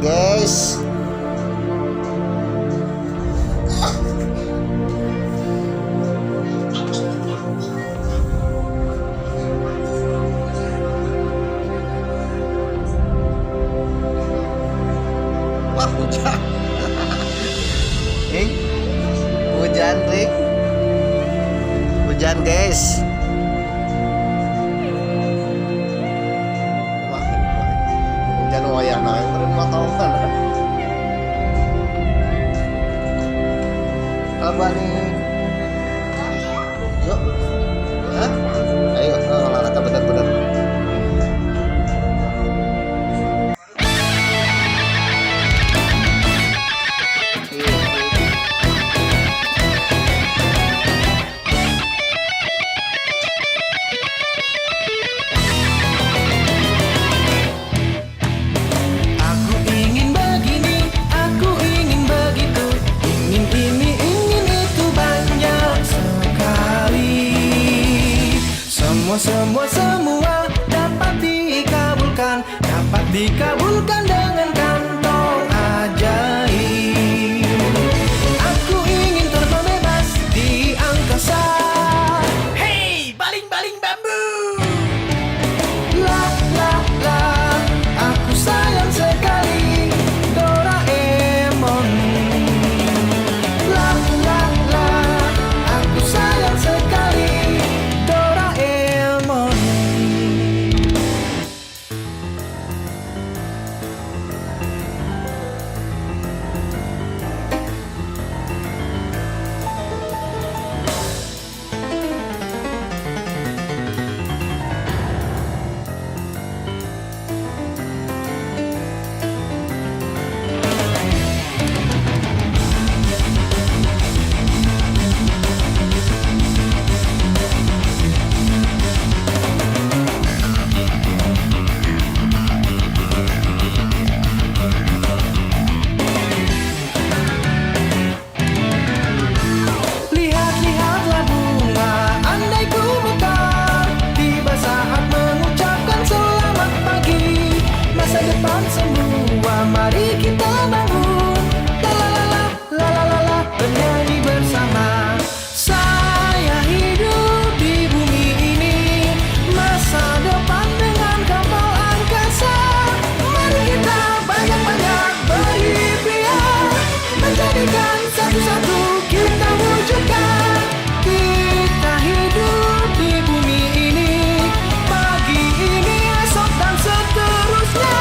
guys. Wah, hujan. Hujan, Rick. Hujan, guys. Wah, hujan wayang naik terima tahun. Apa nih? Yuk. Hah? Ayo, olahraga bener-bener. Semua dapat dikabulkan dengan kantong ajaib. Aku ingin terbang bebas di angkasa. Hey, baling-baling bambu. La la la, aku sayang sekali Doraemon. La la la, aku sayang sekali Doraemon. Semua mari kita bangun, la la la la la la la, bernyanyi bersama. Saya hidup di bumi ini, masa depan dengan kapal angkasa. Mari kita banyak-banyak berikhtiar, menjadikan satu-satu kita wujudkan. Kita hidup di bumi ini, pagi ini, esok dan seterusnya.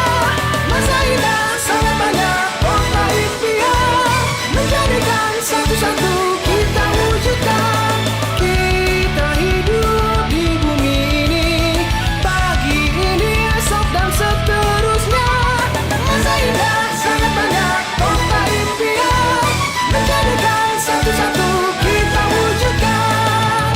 Masa indah sangat banyak kota impian, menjadikan satu-satu kita wujudkan. Kita hidup di bumi ini, pagi ini, esok dan seterusnya. Masa indah sangat banyak kota impian, menjadikan satu-satu kita wujudkan.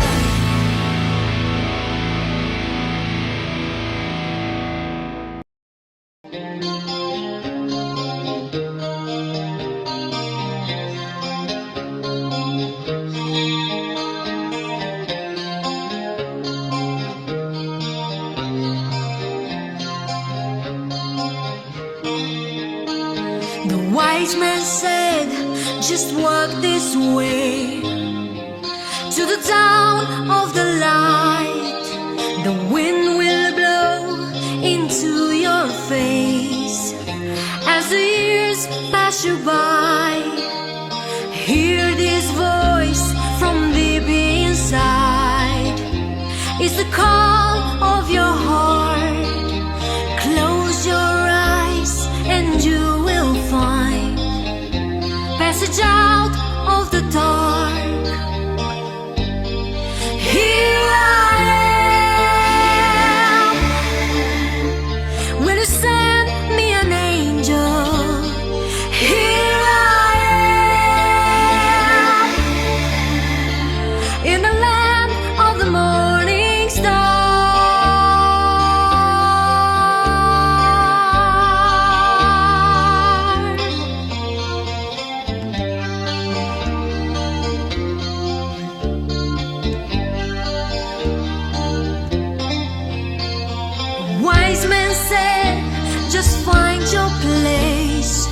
The wise man said, just walk this way to the town of the light. The wind will blow into your face as the years pass you by. Hear this voice from deep inside. It's the call of your heart. Close your eyes and you will find passage out of the dark. Here I am. Will you send me an angel? Here I am. In the land of the morning star. Wise men said, just find your place.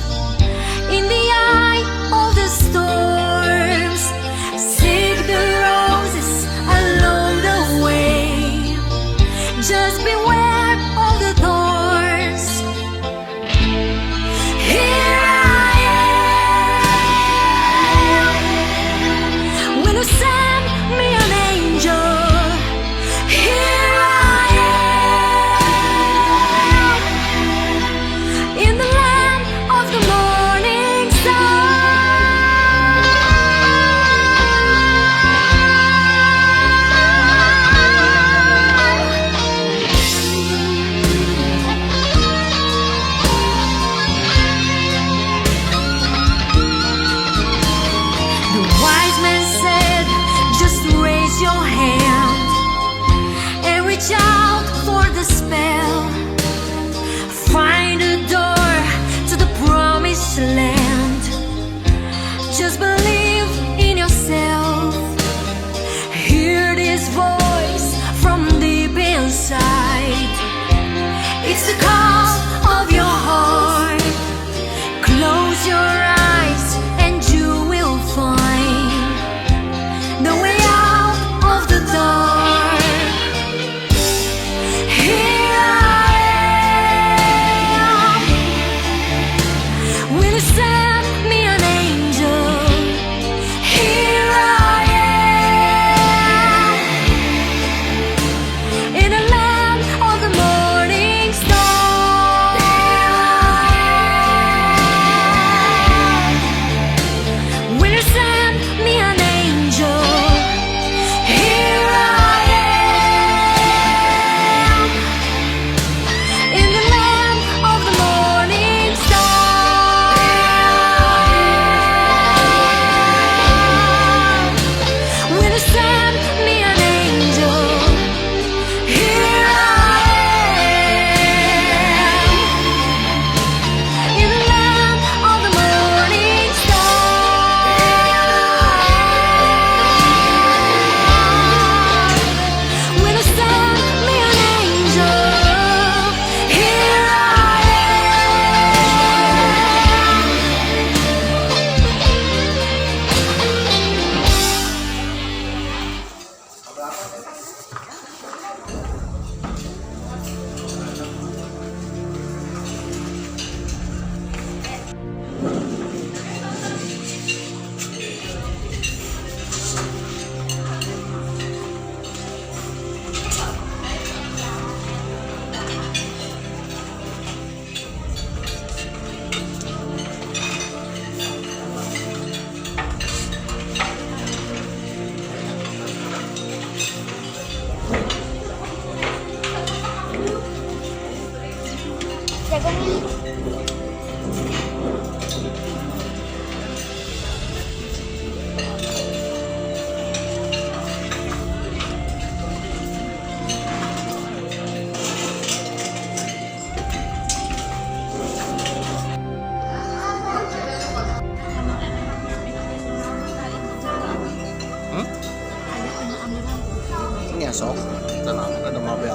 Tenang, ada mobil.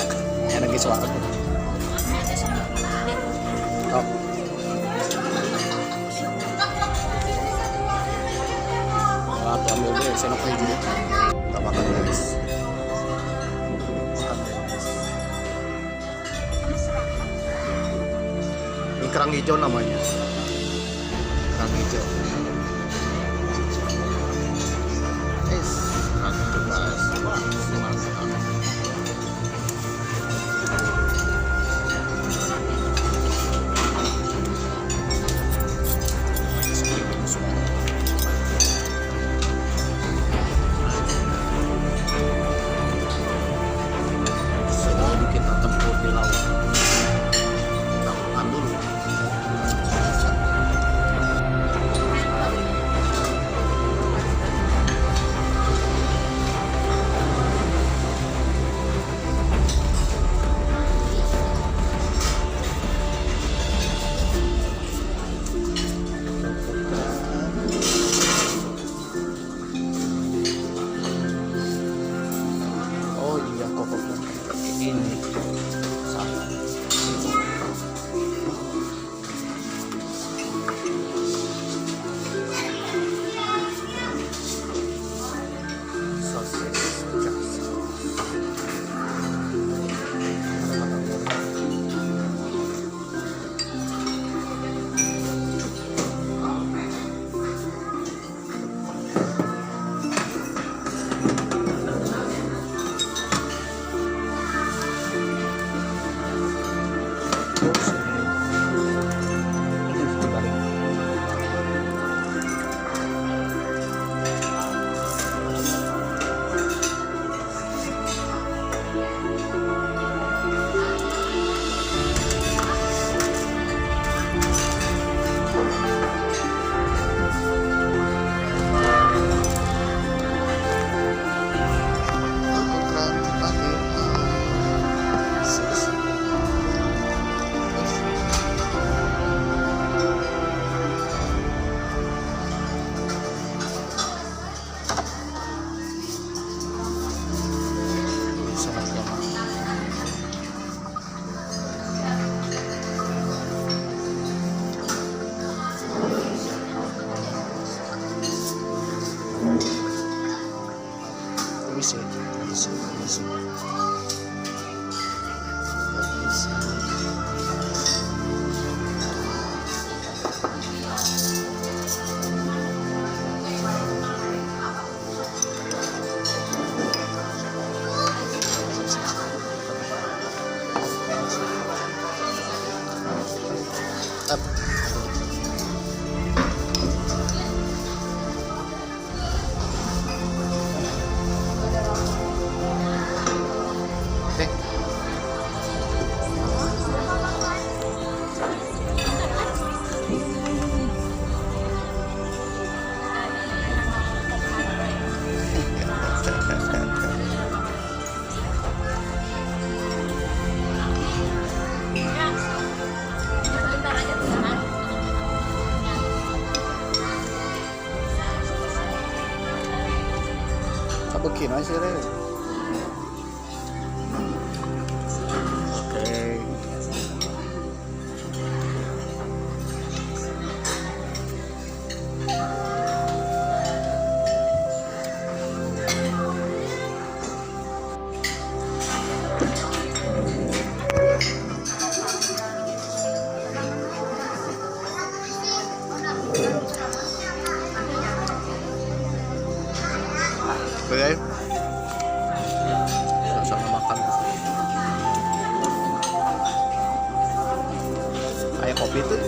Energi suara tuh. Oh. Wah, tuh ambil deh, senok aja. Kita makan guys. Makan guys. Ini kerang hijau namanya. Kerang hijau. Guys, kerang hijau guys. Wah, mantap. Sebelum kita tempur di laut, kita makan dulu. Oh iya, kokoknya pakai ini sama sosis biasa. Permisi. Up. Oke. Bikin aja deh. Oke. Oke. Sama makan. Kayak kopi tuh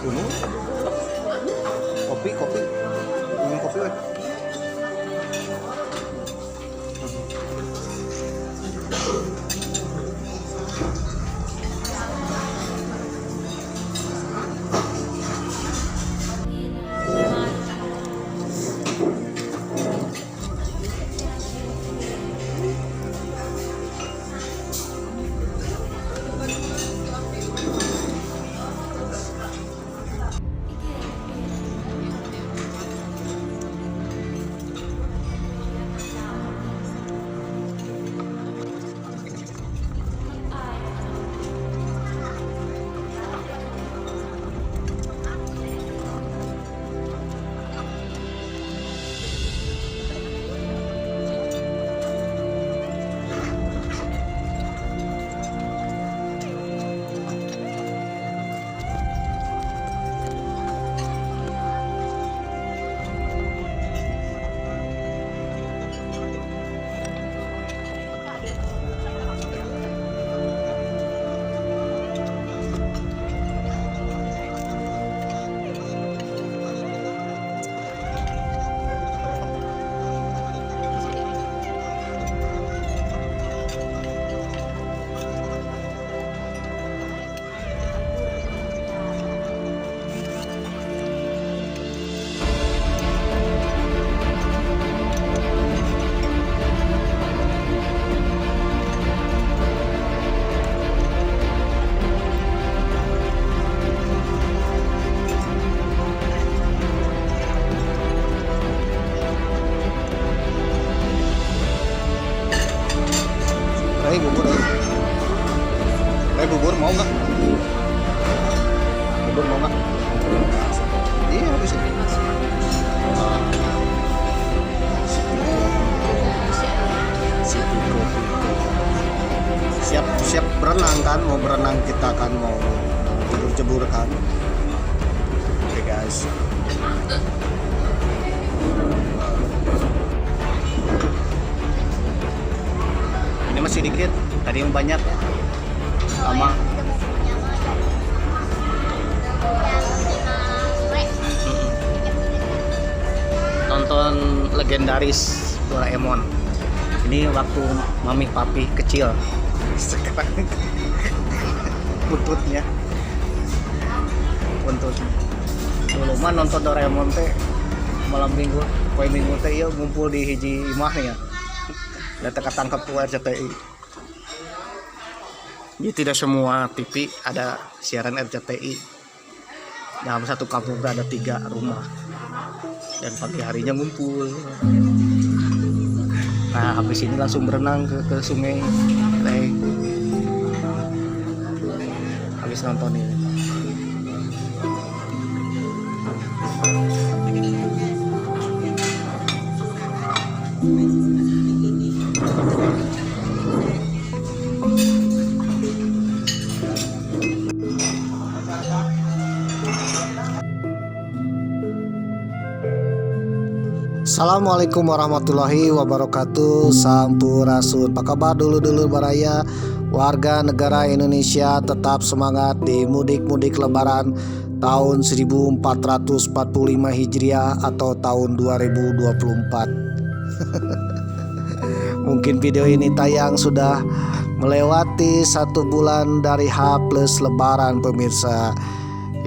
gunung. Kopi. Minum kopi weh. Bubur mau nggak? Bubur mau nggak? Iya habis ini. City Coffee. Siap berenang kan? Mau berenang kita kan mau jebur kan? Oke guys. Ini masih dikit. Tadi yang banyak ya. Sama. Nonton legendaris Doraemon. Ini waktu mami papi kecil. Sekarang buntutnya. Dulu mah nonton Doraemon teh malam minggu, poe minggu teh ieu ngumpul di hiji imah ya. Da teh katangkep ku RCTI. Jadi tidak semua TV ada siaran RCTI. Dalam satu kampung ada 3 rumah. Dan pagi harinya ngumpul. Nah, habis ini langsung berenang ke sungai. Habis nonton ini. Assalamualaikum warahmatullahi wabarakatuh. Sampurasun. Apa kabar dulu baraya warga negara Indonesia, tetap semangat di mudik-mudik lebaran tahun 1445 Hijriah atau tahun 2024. Mungkin video ini tayang sudah melewati 1 bulan dari H+ lebaran pemirsa.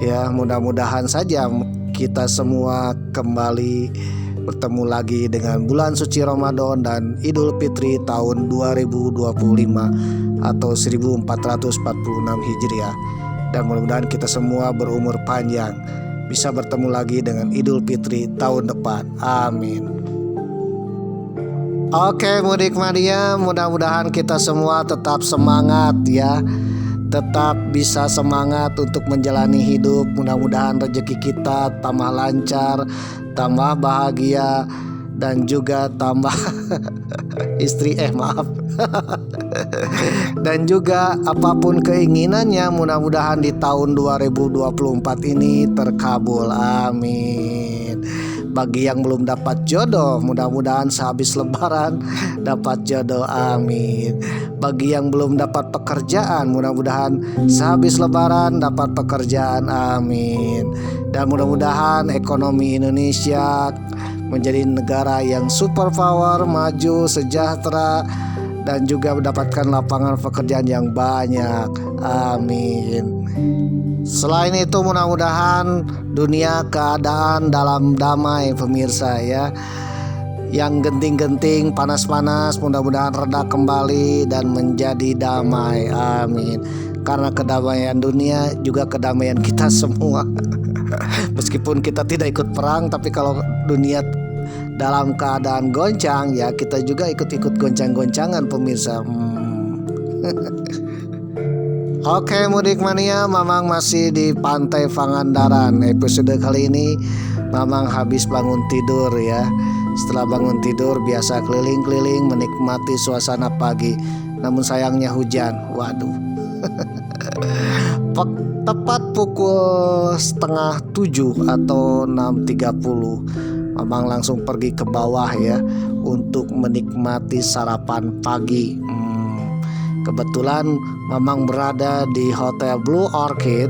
Ya, mudah-mudahan saja kita semua kembali bertemu lagi dengan bulan suci Ramadan dan Idul Fitri tahun 2025 atau 1446 Hijriah. Dan mudah-mudahan kita semua berumur panjang, bisa bertemu lagi dengan Idul Fitri tahun depan. Amin. Oke mudik mania, mudah-mudahan kita semua tetap semangat ya. Tetap bisa semangat untuk menjalani hidup. Mudah-mudahan rezeki kita tambah lancar, tambah bahagia, dan juga tambah istri dan juga apapun keinginannya, mudah-mudahan di tahun 2024 ini terkabul. Amin. Bagi yang belum dapat jodoh, mudah-mudahan sehabis lebaran dapat jodoh. Amin. Bagi yang belum dapat pekerjaan, mudah-mudahan sehabis lebaran dapat pekerjaan. Amin. Dan mudah-mudahan ekonomi Indonesia menjadi negara yang superpower, maju, sejahtera, dan juga mendapatkan lapangan pekerjaan yang banyak. Amin. Selain itu, mudah-mudahan dunia keadaan dalam damai pemirsa ya. Yang genting-genting, panas-panas, mudah-mudahan reda kembali dan menjadi damai. Amin. Karena kedamaian dunia juga kedamaian kita semua. Meskipun kita tidak ikut perang, tapi kalau dunia dalam keadaan goncang, ya kita juga ikut-ikut goncang-goncangan pemirsa. Oke mudik mania, Mamang masih di Pantai Pangandaran. Episode kali ini Mamang habis bangun tidur ya. Setelah bangun tidur biasa keliling-keliling menikmati suasana pagi. Namun sayangnya hujan. Waduh. Tepat pukul 6:30 atau 6:30 Mamang langsung pergi ke bawah ya untuk menikmati sarapan pagi. Kebetulan Mamang berada di Hotel Blue Orchid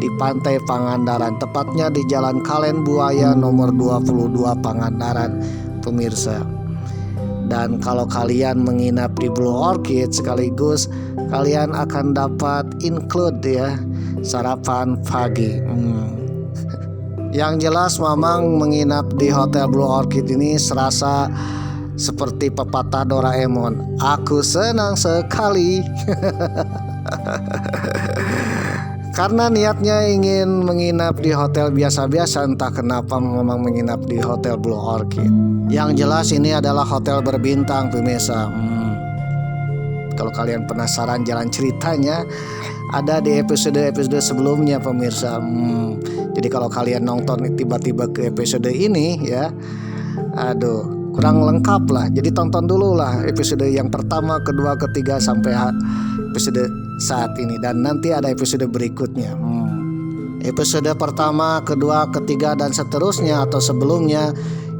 di Pantai Pangandaran, tepatnya di Jalan Kalen Buaya nomor 22 Pangandaran, pemirsa. Dan kalau kalian menginap di Blue Orchid, sekaligus kalian akan dapat include ya sarapan pagi. Yang jelas Mamang menginap di Hotel Blue Orchid ini serasa seperti pepatah Doraemon, aku senang sekali. Karena niatnya ingin menginap di hotel biasa-biasa, entah kenapa memang menginap di Hotel Blue Orchid. Yang jelas ini adalah hotel berbintang, pemirsa. Kalau kalian penasaran jalan ceritanya, ada di episode-episode sebelumnya, pemirsa. Jadi kalau kalian nonton tiba-tiba ke episode ini ya, aduh, kurang lengkap lah. Jadi tonton dulu lah episode yang pertama, kedua, ketiga sampai episode saat ini, dan nanti ada episode berikutnya. Episode pertama, kedua, ketiga dan seterusnya atau sebelumnya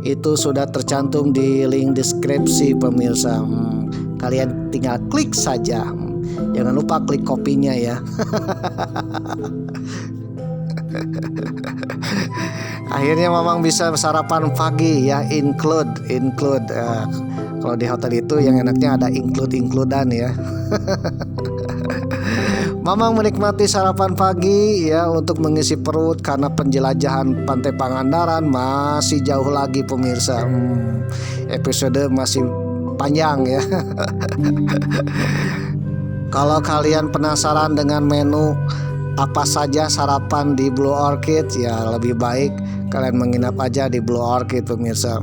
itu sudah tercantum di link deskripsi, pemirsa. Kalian tinggal klik saja. Jangan lupa klik kopinya ya. Akhirnya Mamang bisa sarapan pagi ya, include. Kalau di hotel itu yang enaknya ada include-includan ya. Mamang menikmati sarapan pagi ya untuk mengisi perut karena penjelajahan Pantai Pangandaran masih jauh lagi, pemirsa. Episode masih panjang ya. Kalau kalian penasaran dengan menu apa saja sarapan di Blue Orchid, ya lebih baik kalian menginap aja di Blue Orchid, pemirsa.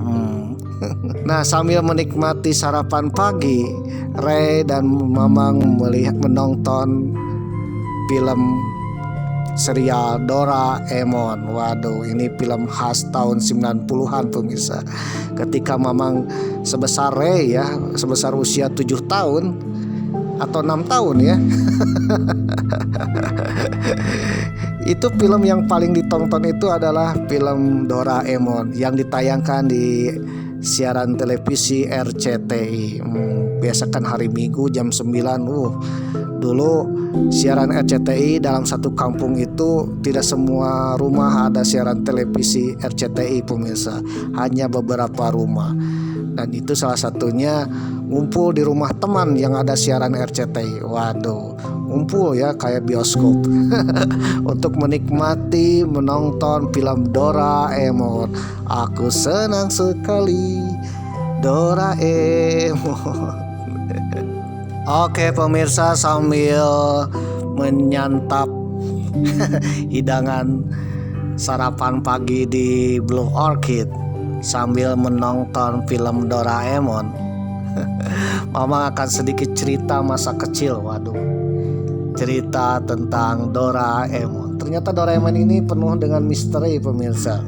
Nah, sambil menikmati sarapan pagi, Ray dan Mamang menonton film serial Doraemon. Waduh, ini film khas tahun 90-an, pemirsa. Ketika Mamang sebesar Ray ya, sebesar usia 7 tahun atau 6 tahun ya. Itu film yang paling ditonton itu adalah film Doraemon yang ditayangkan di siaran televisi RCTI. Biasakan hari Minggu jam 9. Dulu siaran RCTI dalam satu kampung itu tidak semua rumah ada siaran televisi RCTI, pemirsa. Hanya beberapa rumah. Dan itu salah satunya ngumpul di rumah teman yang ada siaran RCTI. Waduh, ngumpul ya kayak bioskop untuk menikmati menonton film Doraemon. Aku senang sekali Doraemon. Oke, pemirsa, sambil menyantap hidangan sarapan pagi di Blue Orchid sambil menonton film Doraemon, Mama akan sedikit cerita masa kecil. Waduh, cerita tentang Doraemon. Ternyata Doraemon ini penuh dengan misteri, pemirsa.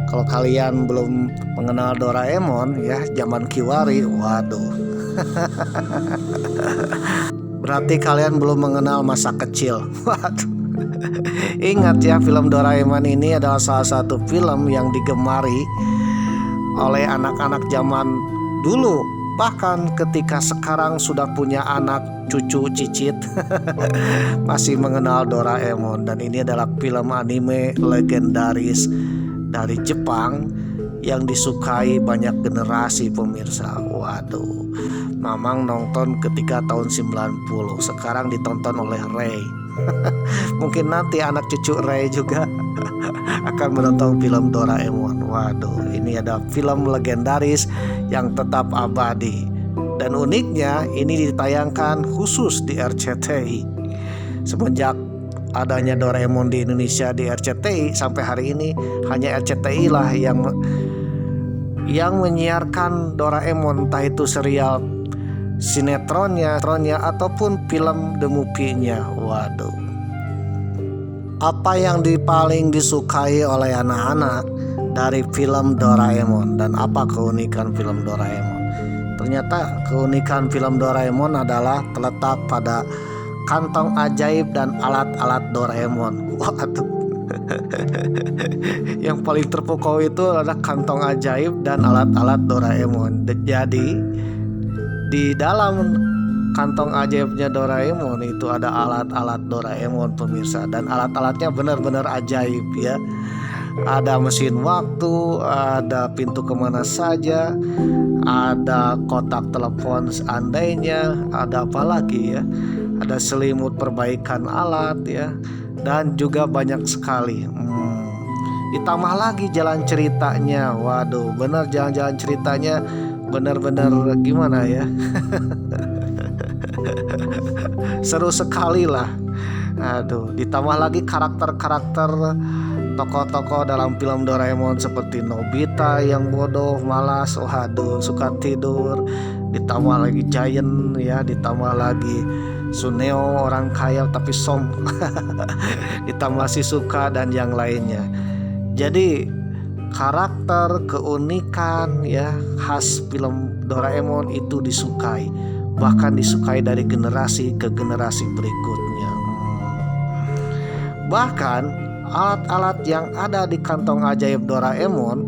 Kalau kalian belum mengenal Doraemon ya, zaman Kiwari, waduh. Berarti kalian belum mengenal masa kecil. Waduh. Ingat ya, film Doraemon ini adalah salah satu film yang digemari oleh anak-anak zaman dulu. Bahkan ketika sekarang sudah punya anak, cucu, cicit masih mengenal Doraemon. Dan ini adalah film anime legendaris dari Jepang yang disukai banyak generasi, pemirsa. Waduh, Mamang nonton ketika tahun 90, sekarang ditonton oleh Ray. Mungkin nanti anak cucu Ray juga akan menonton film Doraemon. Waduh, ini ada film legendaris yang tetap abadi. Dan uniknya ini ditayangkan khusus di RCTI. Semenjak adanya Doraemon di Indonesia di RCTI sampai hari ini, hanya RCTI lah yang menyiarkan Doraemon, entah itu serial, sinetronnya ataupun film The Movie-nya. Waduh, apa yang paling disukai oleh anak-anak dari film Doraemon dan apa keunikan film Doraemon? Ternyata keunikan film Doraemon adalah terletak pada kantong ajaib dan alat-alat Doraemon. Waduh. Yang paling terpukau itu adalah kantong ajaib dan alat-alat Doraemon. Jadi di dalam kantong ajaibnya Doraemon itu ada alat-alat Doraemon pemirsa, dan alat-alatnya benar-benar ajaib ya. Ada mesin waktu, ada pintu kemana saja, ada kotak telepon seandainya, ada apa lagi ya, ada selimut perbaikan alat ya, dan juga banyak sekali. Ditambah lagi jalan ceritanya, waduh bener jalan ceritanya benar-benar gimana ya. Seru sekali lah. Aduh, ditambah lagi karakter-karakter tokoh-tokoh dalam film Doraemon seperti Nobita yang bodoh, malas, waduh suka tidur. Ditambah lagi Giant ya, ditambah lagi Suneo orang kaya tapi ditambah Shizuka dan yang lainnya. Jadi karakter keunikan ya khas film Doraemon itu disukai, bahkan disukai dari generasi ke generasi berikutnya. Bahkan alat-alat yang ada di kantong ajaib Doraemon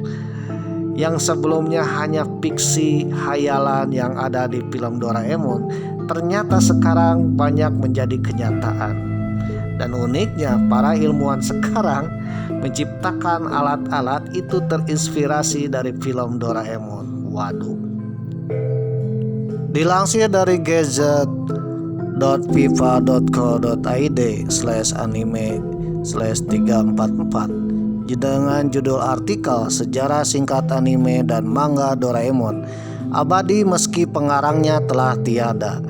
yang sebelumnya hanya fiksi hayalan yang ada di film Doraemon ternyata sekarang banyak menjadi kenyataan. Dan uniknya para ilmuwan sekarang menciptakan alat-alat itu terinspirasi dari film Doraemon. Waduh. Dilansir dari gadget.fifa.co.id/anime/344 dengan judul artikel Sejarah Singkat Anime dan Manga Doraemon abadi meski pengarangnya telah tiada.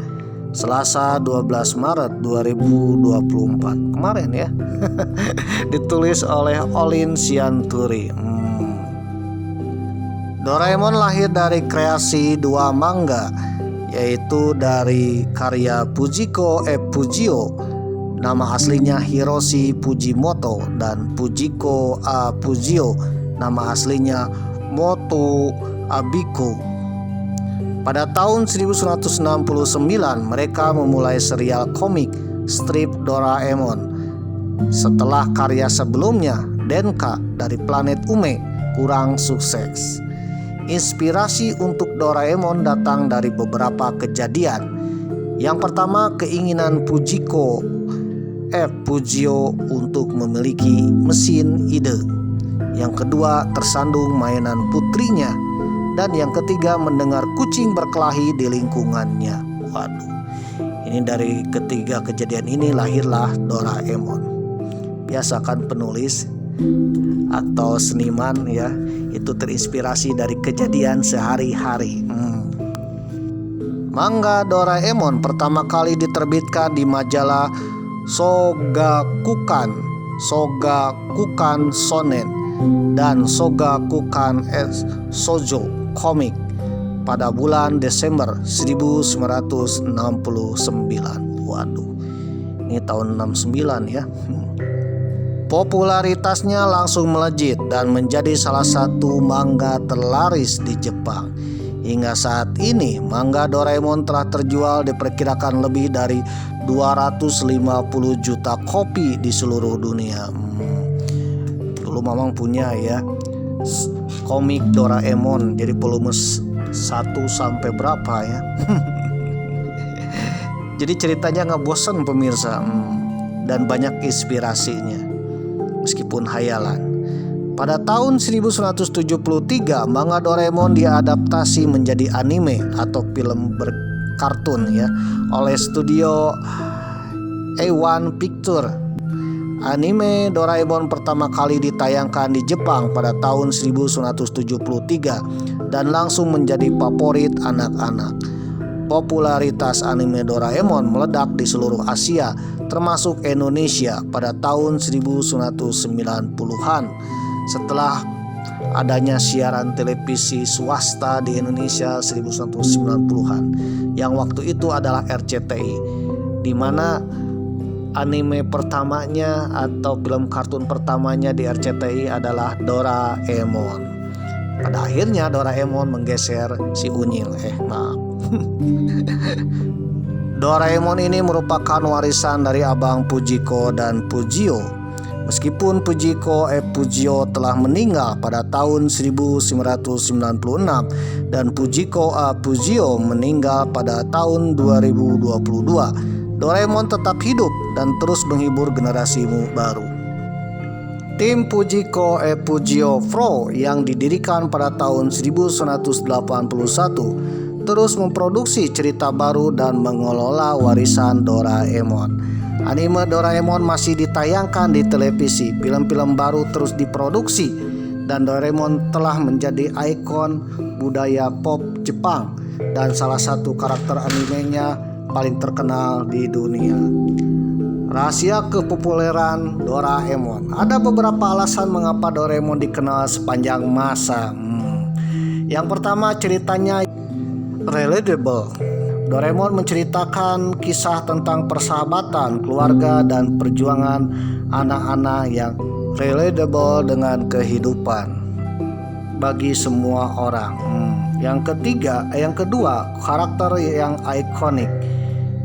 Selasa 12 Maret 2024 kemarin ya. Ditulis oleh Olin Sianturi. Doraemon lahir dari kreasi dua manga, yaitu dari karya Fujiko Fujio, nama aslinya Hiroshi Fujimoto, dan Fujiko Fujio, nama aslinya Moto Abiko. Pada tahun 1969 mereka memulai serial komik strip Doraemon. Setelah karya sebelumnya, Denka dari planet Ume, kurang sukses. Inspirasi untuk Doraemon datang dari beberapa kejadian. Yang pertama, keinginan Fujiko Fujio untuk memiliki mesin ide. Yang kedua, tersandung mainan putrinya. Dan yang ketiga, mendengar kucing berkelahi di lingkungannya. Waduh, ini dari ketiga kejadian ini lahirlah Doraemon. Biasa kan penulis atau seniman ya, itu terinspirasi dari kejadian sehari-hari. Manga Doraemon pertama kali diterbitkan di majalah Shogakukan Shonen dan Shogakukan Shoujo Komik pada bulan Desember 1969. Waduh, ini tahun 69 ya. Popularitasnya langsung melejit dan menjadi salah satu manga terlaris di Jepang. Hingga saat ini manga Doraemon telah terjual diperkirakan lebih dari 250 juta kopi di seluruh dunia. Dulu Mamang punya ya komik Doraemon, jadi volume 1 sampai berapa ya. Jadi ceritanya nggak bosan pemirsa, dan banyak inspirasinya meskipun hayalan. Pada tahun 1973 manga Doraemon diadaptasi menjadi anime atau film berkartun ya oleh studio A1 Picture. Anime Doraemon pertama kali ditayangkan di Jepang pada tahun 1973 dan langsung menjadi favorit anak-anak. Popularitas anime Doraemon meledak di seluruh Asia termasuk Indonesia pada tahun 1990-an setelah adanya siaran televisi swasta di Indonesia 1990-an yang waktu itu adalah RCTI, di mana anime pertamanya atau film kartun pertamanya di RCTI adalah Doraemon. Pada akhirnya Doraemon menggeser si Unyil. Maaf. Doraemon ini merupakan warisan dari abang Fujiko dan Fujio. Meskipun Fujiko Fujio telah meninggal pada tahun 1996 dan Fujiko Fujio meninggal pada tahun 2022, Doraemon tetap hidup dan terus menghibur generasi baru. Tim Fujiko Fujio Pro yang didirikan pada tahun 1981 terus memproduksi cerita baru dan mengelola warisan Doraemon. Anime Doraemon masih ditayangkan di televisi, film-film baru terus diproduksi, dan Doraemon telah menjadi ikon budaya pop Jepang dan salah satu karakter animenya paling terkenal di dunia. Rahasia kepopuleran Doraemon. Ada beberapa alasan mengapa Doraemon dikenal sepanjang masa. Yang pertama, ceritanya relatable. Doraemon menceritakan kisah tentang persahabatan, keluarga, dan perjuangan anak-anak yang relatable dengan kehidupan bagi semua orang. Yang kedua, karakter yang ikonik.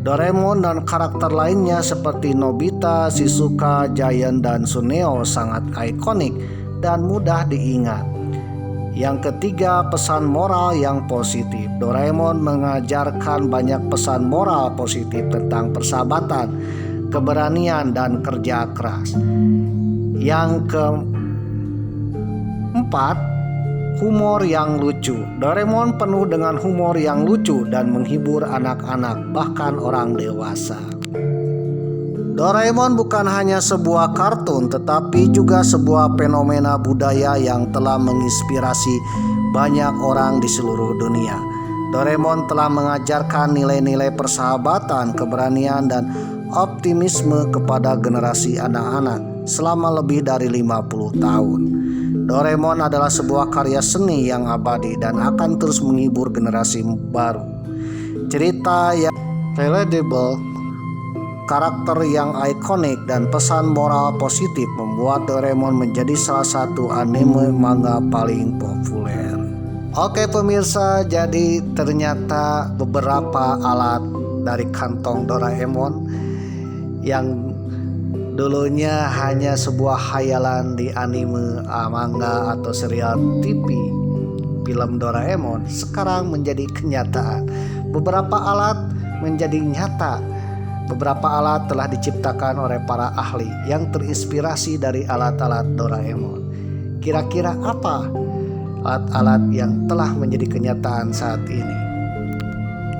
Doraemon dan karakter lainnya seperti Nobita, Shizuka, Giant, dan Suneo sangat ikonik dan mudah diingat. Yang ketiga, pesan moral yang positif. Doraemon mengajarkan banyak pesan moral positif tentang persahabatan, keberanian, dan kerja keras. Yang keempat, humor yang lucu. Doraemon penuh dengan humor yang lucu dan menghibur anak-anak, bahkan orang dewasa. Doraemon bukan hanya sebuah kartun, tetapi juga sebuah fenomena budaya yang telah menginspirasi banyak orang di seluruh dunia. Doraemon telah mengajarkan nilai-nilai persahabatan, keberanian, dan optimisme kepada generasi anak-anak selama lebih dari 50 tahun. Doraemon adalah sebuah karya seni yang abadi dan akan terus menghibur generasi baru. Cerita yang relatable, karakter yang ikonik, dan pesan moral positif membuat Doraemon menjadi salah satu anime manga paling populer. Oke pemirsa, jadi ternyata beberapa alat dari kantong Doraemon yang dulunya hanya sebuah khayalan di anime, manga, atau serial TV film Doraemon sekarang menjadi kenyataan. Beberapa alat menjadi nyata. Beberapa alat telah diciptakan oleh para ahli yang terinspirasi dari alat-alat Doraemon. Kira-kira apa alat-alat yang telah menjadi kenyataan saat ini?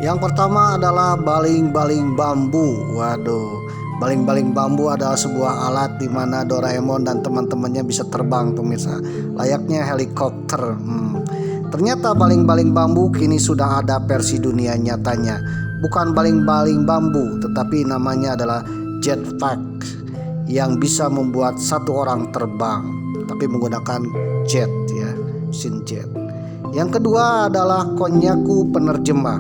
Yang pertama adalah baling-baling bambu. Waduh, baling-baling bambu adalah sebuah alat di mana Doraemon dan teman-temannya bisa terbang, pemirsa, layaknya helikopter. Ternyata baling-baling bambu kini sudah ada versi dunia nyatanya. Bukan baling-baling bambu, tetapi namanya adalah jetpack yang bisa membuat satu orang terbang, tapi menggunakan jet, ya, mesin jet. Yang kedua adalah Konnyaku penerjemah.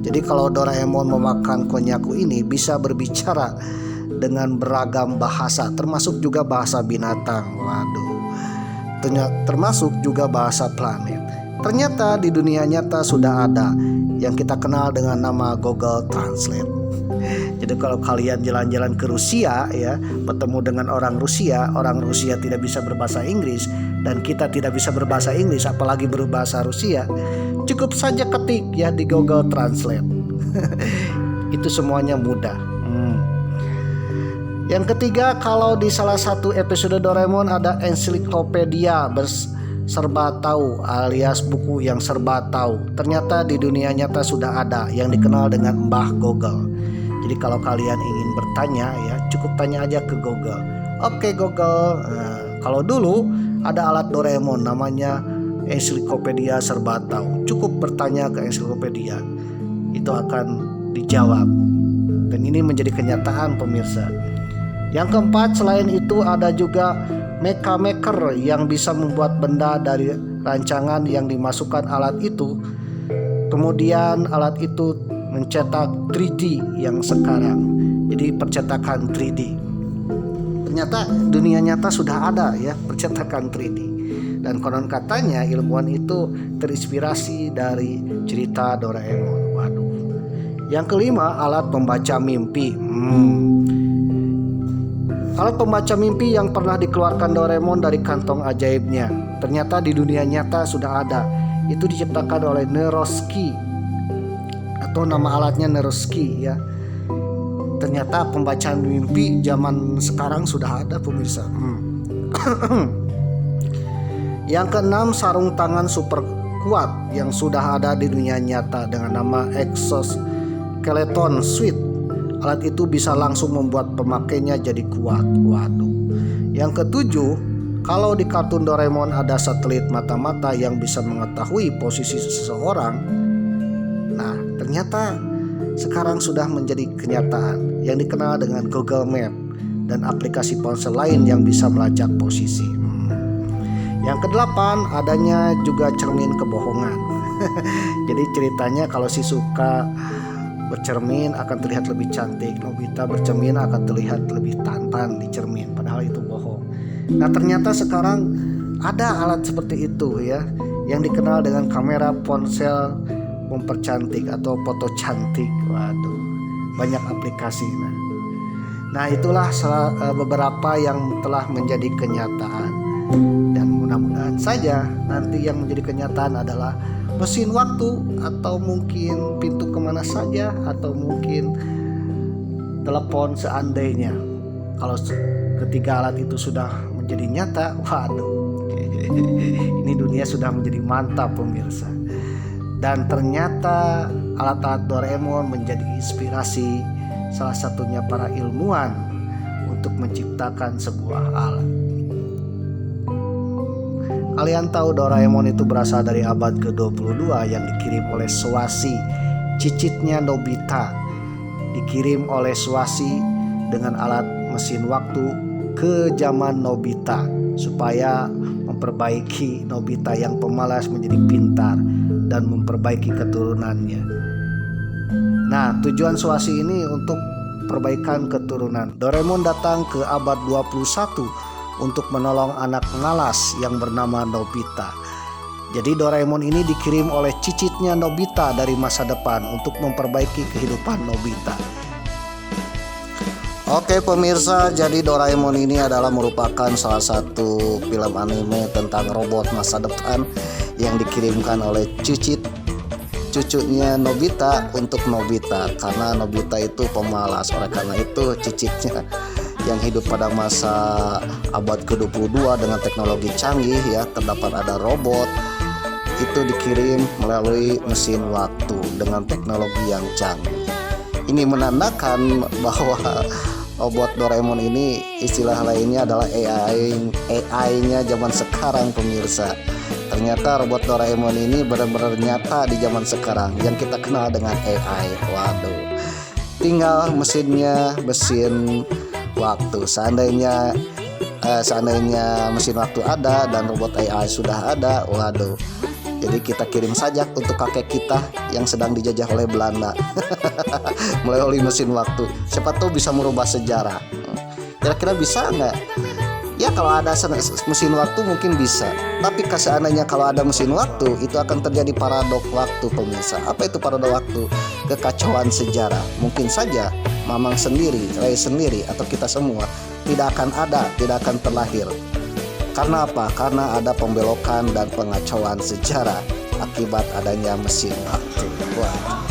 Jadi kalau Doraemon memakan Konnyaku ini bisa berbicara dengan beragam bahasa, termasuk juga bahasa binatang. Waduh, termasuk juga bahasa planet. Ternyata di dunia nyata sudah ada yang kita kenal dengan nama Google Translate. Jadi kalau kalian jalan-jalan ke Rusia, ya, bertemu dengan orang Rusia tidak bisa berbahasa Inggris, dan kita tidak bisa berbahasa Inggris apalagi berbahasa Rusia, cukup saja ketik, ya, di Google Translate. Itu semuanya mudah. Yang ketiga, kalau di salah satu episode Doraemon ada ensiklopedia serba tahu alias buku yang serba tahu. Ternyata di dunia nyata sudah ada yang dikenal dengan Mbah Google. Jadi kalau kalian ingin bertanya, ya, cukup tanya aja ke Google. Oke Google, kalau dulu ada alat Doraemon namanya ensiklopedia serba tahu. Cukup bertanya ke ensiklopedia, itu akan dijawab. Dan ini menjadi kenyataan, pemirsa. Yang keempat, selain itu ada juga Mecha Maker yang bisa membuat benda dari rancangan yang dimasukkan alat itu. Kemudian alat itu mencetak 3D yang sekarang. Jadi percetakan 3D. Ternyata dunia nyata sudah ada, ya, percetakan 3D. Dan konon katanya ilmuwan itu terinspirasi dari cerita Doraemon. Waduh. Yang kelima, alat membaca mimpi. Alat pembaca mimpi yang pernah dikeluarkan Doraemon dari kantong ajaibnya. Ternyata di dunia nyata sudah ada. Itu diciptakan oleh Neroski, atau nama alatnya Neroski ya. Ternyata pembacaan mimpi zaman sekarang sudah ada pemirsa. Yang keenam, sarung tangan super kuat yang sudah ada di dunia nyata dengan nama Exoskeleton Suit. Alat itu bisa langsung membuat pemakainya jadi kuat. Waduh. Yang ketujuh, kalau di kartun Doraemon ada satelit mata-mata yang bisa mengetahui posisi seseorang. Nah, ternyata sekarang sudah menjadi kenyataan yang dikenal dengan Google Map dan aplikasi ponsel lain yang bisa melacak posisi. Yang kedelapan, adanya juga cermin kebohongan. Jadi ceritanya kalau si Suka bercermin akan terlihat lebih cantik, Nobita bercermin akan terlihat lebih tampan di cermin, padahal itu bohong. Nah, ternyata sekarang ada alat seperti itu ya, yang dikenal dengan kamera ponsel mempercantik atau foto cantik. Waduh, banyak aplikasi. Nah, itulah beberapa yang telah menjadi kenyataan, dan mudah-mudahan saja nanti yang menjadi kenyataan adalah mesin waktu, atau mungkin pintu kemana saja, atau mungkin telepon seandainya. Kalau ketiga alat itu sudah menjadi nyata, waduh, ini dunia sudah menjadi mantap pemirsa. Dan ternyata alat-alat Doraemon menjadi inspirasi salah satunya para ilmuwan untuk menciptakan sebuah alat. Kalian tahu Doraemon itu berasal dari abad ke-22 yang dikirim oleh Swashi, cicitnya Nobita. Dikirim oleh Swashi dengan alat mesin waktu ke zaman Nobita supaya memperbaiki Nobita yang pemalas menjadi pintar dan memperbaiki keturunannya. Nah, tujuan Swashi ini untuk perbaikan keturunan. Doraemon datang ke abad 21 untuk menolong anak malas yang bernama Nobita. Jadi Doraemon ini dikirim oleh cicitnya Nobita dari masa depan untuk memperbaiki kehidupan Nobita. Oke pemirsa, jadi Doraemon ini adalah merupakan salah satu film anime tentang robot masa depan yang dikirimkan oleh cucunya Nobita untuk Nobita, karena Nobita itu pemalas. Oleh karena itu cicitnya yang hidup pada masa abad ke-22 dengan teknologi canggih ya, terdapat ada robot itu dikirim melalui mesin waktu dengan teknologi yang canggih. Ini menandakan bahwa robot Doraemon ini istilah lainnya adalah AI-nya zaman sekarang pemirsa. Ternyata robot Doraemon ini benar-benar nyata di zaman sekarang yang kita kenal dengan AI. Waduh, tinggal mesinnya mesin waktu. Seandainya mesin waktu ada dan robot AI sudah ada, waduh, jadi kita kirim saja untuk kakek kita yang sedang dijajah oleh Belanda melalui mesin waktu. Siapa tahu bisa merubah sejarah. Kira-kira bisa nggak? Ya kalau ada mesin waktu mungkin bisa. Tapi seandainya kalau ada mesin waktu, itu akan terjadi paradok waktu pemirsa. Apa itu paradok waktu? Kekacauan sejarah. Mungkin saja Mamang sendiri, Ray sendiri, atau kita semua tidak akan terlahir. Karena apa? Karena ada pembelokan dan pengacauan sejarah akibat adanya mesin waktu. Wah.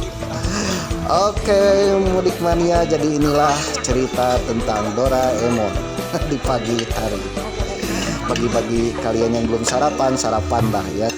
Oke, Mudik Mania, jadi inilah cerita tentang Doraemon di pagi hari. Bagi kalian yang belum sarapan lah ya.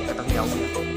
Datang jauh.